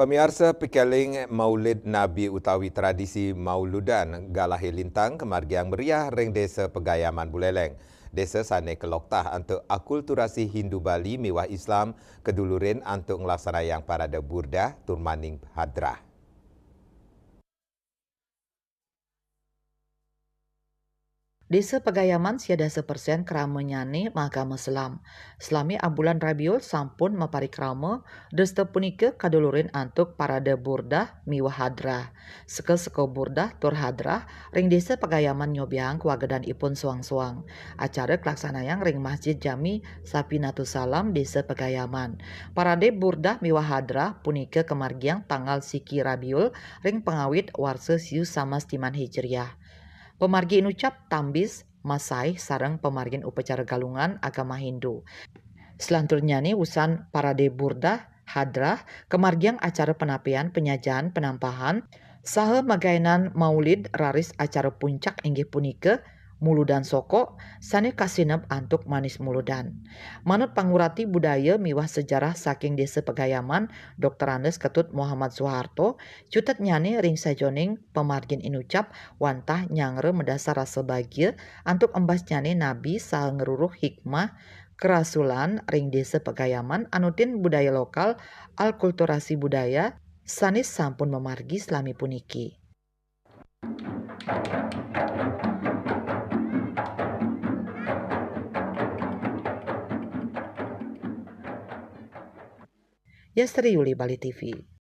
Pemirsa pikeling Maulid Nabi utawi tradisi Mauludan galahi lintang kemargiang meriah ring desa Pegayaman Buleleng. Desa sane keloktah untuk akulturasi Hindu Bali miwah Islam kedulurin untuk ngelaksanakan parade burdah turmaning hadrah. Desa Pegayaman siada 1% kerama nyane mahkamah selam. Selami ambulan Rabiul sampun mapari kerama, desta punika kadulurin antuk parade burdah miwah hadrah. Seke-seke burdah tur hadrah, ring desa Pegayaman nyobiang kuagedan ipun suang-suang. Acara kelaksanayang ring Masjid Jami Sapinatus Salam desa Pegayaman. Parade burdah miwah hadrah punika kemargiang tanggal siki Rabiul ring pengawit warsa siu Samastiman Hijriah. Pemargi inucap tambis, masai, sareng pemargin upacara galungan agama Hindu. Selanturnya nih usan parade burdah, hadrah, kemargiang acara penapian, penyajian, penampahan, saha magainan maulid raris acara puncak inggih punika, muludan soko, sane kasinep antuk manis muludan. Manut pangurati budaya miwah sejarah saking desa Pegayaman, Dr. Andes Ketut Muhammad Soeharto, cutet nyane ring sajoning pemargin inucap wantah nyangre mendasar rasa bahagia antuk embas nyane nabi saha ngeruruh hikmah kerasulan ring desa Pegayaman anutin budaya lokal alkulturasi budaya sanis sampun memargi selami puniki. Yastri Yuli, Bali TV.